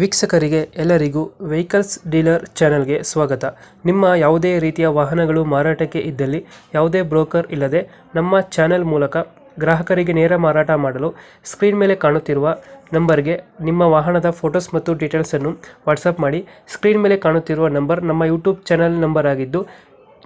ವೀಕ್ಷಕರಿಗೆ ಎಲ್ಲರಿಗೂ vehicles dealer ಚಾನೆಲ್ಗೆ ಸ್ವಾಗತ. ನಿಮ್ಮ ಯಾವುದೇ ರೀತಿಯ ವಾಹನಗಳು ಮಾರಾಟಕ್ಕೆ ಇದ್ದಲ್ಲಿ ಯಾವುದೇ ಬ್ರೋಕರ್ ಇಲ್ಲದೆ ನಮ್ಮ ಚಾನೆಲ್ ಮೂಲಕ ಗ್ರಾಹಕರಿಗೆ ನೇರ ಮಾರಾಟ ಮಾಡಲು ಸ್ಕ್ರೀನ್ ಮೇಲೆ ಕಾಣುತ್ತಿರುವ ನಂಬರ್ಗೆ ನಿಮ್ಮ ವಾಹನದ ಫೋಟೋಸ್ ಮತ್ತು ಡೀಟೇಲ್ಸನ್ನು ವಾಟ್ಸಪ್ ಮಾಡಿ. ಸ್ಕ್ರೀನ್ ಮೇಲೆ ಕಾಣುತ್ತಿರುವ ನಂಬರ್ ನಮ್ಮ ಯೂಟ್ಯೂಬ್ ಚಾನೆಲ್ ನಂಬರ್ ಆಗಿದ್ದು,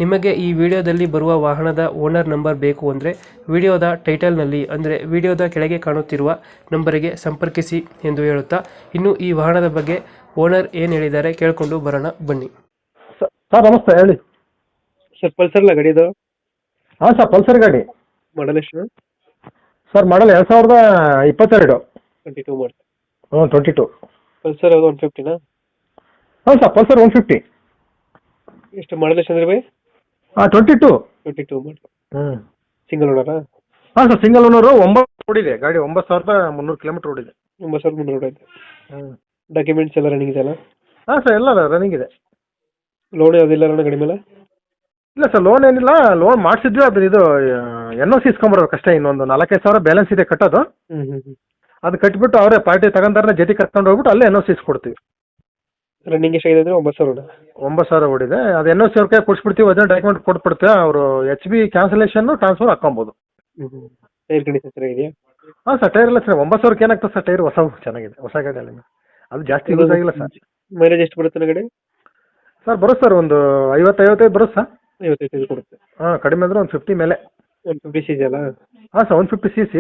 ನಿಮಗೆ ಈ ವಿಡಿಯೋದಲ್ಲಿ ಬರುವ ವಾಹನದ ಓನರ್ ನಂಬರ್ ಬೇಕು ಅಂದರೆ ವಿಡಿಯೋದ ಟೈಟಲ್ನಲ್ಲಿ ಅಂದರೆ ವಿಡಿಯೋದ ಕೆಳಗೆ ಕಾಣುತ್ತಿರುವ ನಂಬರಿಗೆ ಸಂಪರ್ಕಿಸಿ ಎಂದು ಹೇಳುತ್ತಾ, ಇನ್ನು ಈ ವಾಹನದ ಬಗ್ಗೆ ಓನರ್ ಏನು ಹೇಳಿದ್ದಾರೆ ಕೇಳಿಕೊಂಡು ಬರೋಣ ಬನ್ನಿ. ಸರ್ ನಮಸ್ತೆ, ಹೇಳಿ ಸರ್ ಪಲ್ಸರ್ ಅಲ್ಲ ಗಾಡಿ ಇದು? ಹಾಂ ಸರ್, ಪಲ್ಸರ್ ಗಾಡಿ. ಮಾಡಲ್ ಎಷ್ಟು? Sir model 2022. 22 ಮಾಡಿ. 22. ಪಲ್ಸರ್ ಯಾವುದು 150ನಾ? ಹಾಂ ಸರ್, ಪಲ್ಸರ್ 150. ಎಷ್ಟು ಮಾಡಲ್ ಎಷ್ಟು ಅಂದ್ರೆ ಬೈ? 22. 22 ಮಾಡಿ. ಹ್ಞೂ. ಸಿಂಗಲ್ ಓನರಾ? ಹಾಂ ಸರ್, ಸಿಂಗಲ್ ಓನರು. 9 ಓಡಿದೆ ಗಾಡಿ, 9300 ಕಿಲೋಮೀಟರ್ ಓಡಿದೆ. 9300 ಐತೆ. ಹ್ಞೂ. ಡಾಕ್ಯುಮೆಂಟ್ಸ್ ಎಲ್ಲ ರನ್ನಿಂಗ್ ಇದೆಯಲ್ಲ? ಹಾಂ ಸರ್, ಎಲ್ಲ ರನ್ನಿಂಗ್ ಇದೆ. ಲೋನ್ ಯಾವುದಿಲ್ಲ ಅಣ್ಣ ಗಾಡಿ ಮೇಲೆ? ಇಲ್ಲ ಸರ್, ಲೋನ್ ಏನಿಲ್ಲ. ಲೋನ್ ಮಾಡಿಸಿದ್ವಿ, ಅದು ಇದು NOC ಇಸ್ಕೊಂಬರ್ಬೇಕು ಅಷ್ಟೇ. ಇನ್ನೊಂದು 4-5 ಸಾವಿರ ಬ್ಯಾಲೆನ್ಸ್ ಇದೆ ಕಟ್ಟೋದು. ಅದು ಕಟ್ಬಿಟ್ಟು ಅವರೇ ಪಾರ್ಟಿ ತಗೊಂಡಾರನ್ನ ಜೊತೆ ಕರ್ಕೊಂಡು ಹೋಗ್ಬಿಟ್ಟು ಅಲ್ಲೇ NOC ಇಸ್ಕೊಡ್ತೀವಿ. ರನ್ನಿಂಗ್ ಎಷ್ಟಾಗಿದೆ ಅಂದರೆ 9000. 9000 ಓಡಿದೆ. ಅದು NOC ಅವ್ರ ಕೈ ಕೊಡಿಸ್ಬಿಡ್ತೀವಿ, ಅದನ್ನ ಡಾಕ್ಯುಮೆಂಟ್ ಕೊಟ್ಬಿಡ್ತೀವಿ. ಅವರು HB ಕ್ಯಾನ್ಸಲೇಷನ್ನು ಟ್ರಾನ್ಸ್ಫರ್ ಹಾಕ್ಕೊಬೋದು. ಟೈರ್ ಕಂಡೀಷನ್ ಚೆನ್ನಾಗಿದೆಯಾ? ಹಾಂ ಸರ್, ಟೈರ್ ಎಲ್ಲ ಚೆನ್ನಾಗಿ. 9000 ಏನಾಗ್ತದೆ ಸರ್, ಟೈರ್ ಹೊಸ ಚೆನ್ನಾಗಿದೆ, ಹೊಸ ಗಾಡಿಯಲ್ಲಿ. ಅದು ಜಾಸ್ತಿ ಯೂಸ್ ಆಗಿಲ್ಲ ಸರ್. ಮೈಲೇಜ್ ಎಷ್ಟು ಬರುತ್ತೆ ಗಾಡಿ? ಸರ್ ಬರುತ್ತೆ ಸರ್, ಒಂದು 50-55 ಬರುತ್ತೆ ಸರ್. 55 ಕೊಡುತ್ತೆ. ಹಾಂ, ಕಡಿಮೆ ಅಂದರೆ ಒಂದು 50 ಮೇಲೆ. 150 cc ಅಲ್ಲ? ಹಾಂ ಸರ್, 150 cc.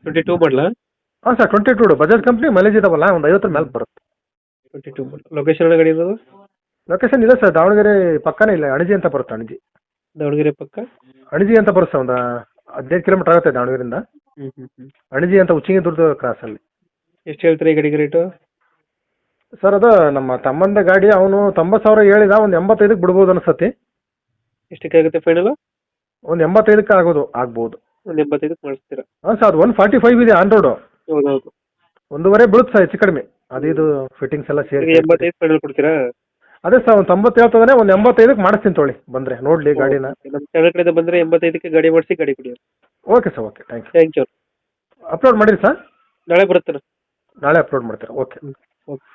22 ಮಾಡಲಾ? ಹಾಂ ಸರ್, 22 ಬಜಾಜ್ ಕಂಪ್ನಿ. ಮೈಲೇಜ್ ಇದಾವಲ್ಲ, ಒಂದು 50 ಮೇಲೆ ಬರುತ್ತೆ. 22 ಮಾಡಲ್. ಲೊಕೇಶನ್ ಗಾಡಿ ಇರೋದು? ಲೊಕೇಶನ್ ಇದೆ ಸರ್, ದಾವಣಗೆರೆ ಪಕ್ಕನೇ. ಇಲ್ಲ, ಅಣಜಿ ಅಂತ ಬರುತ್ತೆ. ದಾವಣಗೆರೆ ಪಕ್ಕ ಅಣಜಿ ಅಂತ ಬರುತ್ತೆ. ಒಂದು 15 ಕಿಲೋಮೀಟರ್ ಆಗುತ್ತೆ ದಾವಣಗೆರೆಯಿಂದ. ಅಣಜಿ ಅಂತ ಉಚ್ಚಿಂಗಿದುರ್ಗ ಕ್ರಾಸಲ್ಲಿ. ಎಷ್ಟು ಹೇಳ್ತೀರಿ ಈ ಗಾಡಿಗೆ ರೇಟು? ಸರ್ ಅದು ನಮ್ಮ ತಮ್ಮಂದ ಗಾಡಿ, ಅವನು 90,000 ಹೇಳಿದ. ಒಂದು 85ಕ್ಕೆ ಬಿಡ್ಬೋದು ಅನ್ಸತಿ. ಎಷ್ಟಕ್ಕೆ ಆಗುತ್ತೆ ಫೈನಲ್? ಒಂದು 85ಕ್ಕೆ ಆಗ್ಬೋದು. ಒಂದು 85ಕ್ಕೆ ಮಾಡಿಸ್ತೀರಾ? ಹಾಂ ಸರ್, ಅದು 145 ಇದೆ ಆನ್ ರೋಡು. ಹೌದೌದು. 1.5 ಬೀಳುತ್ತೆ ಸರ್, ಹೆಚ್ಚು ಕಡಿಮೆ. ಅದು ಫಿಟ್ಟಿಂಗ್ಸ್ ಎಲ್ಲ ಸೇರಿ 85 ಫೈನಲ್ ಕೊಡ್ತೀರಾ? ಅದೇ ಸರ್, ಒಂದು 90 ಹೇಳ್ತದಾನೆ. ಒಂದು 85ಕ್ಕೆ ಮಾಡಿಸ್ತೀನಿ ತೊಗೊಳ್ಳಿ, ಬಂದರೆ ನೋಡಲಿ ಗಾಡಿನ. ನಮ್ಮ ಚಾನಲ್ ಕಡೆಯಿಂದ ಬಂದರೆ 85ಕ್ಕೆ ಗಾಡಿ ಮಾಡಿಸಿ ಗಾಡಿ ಕೊಡಿ. Okay sir, okay, thank thank you. Upload ಮಾಡಿರಿ ಸರ್? ನಾಳೆ ಬರುತ್ತೆ. ನಾಳೆ ಅಪ್ಲೋಡ್ ಮಾಡ್ತೀರಾ? ಓಕೆ. ಓಕೆ.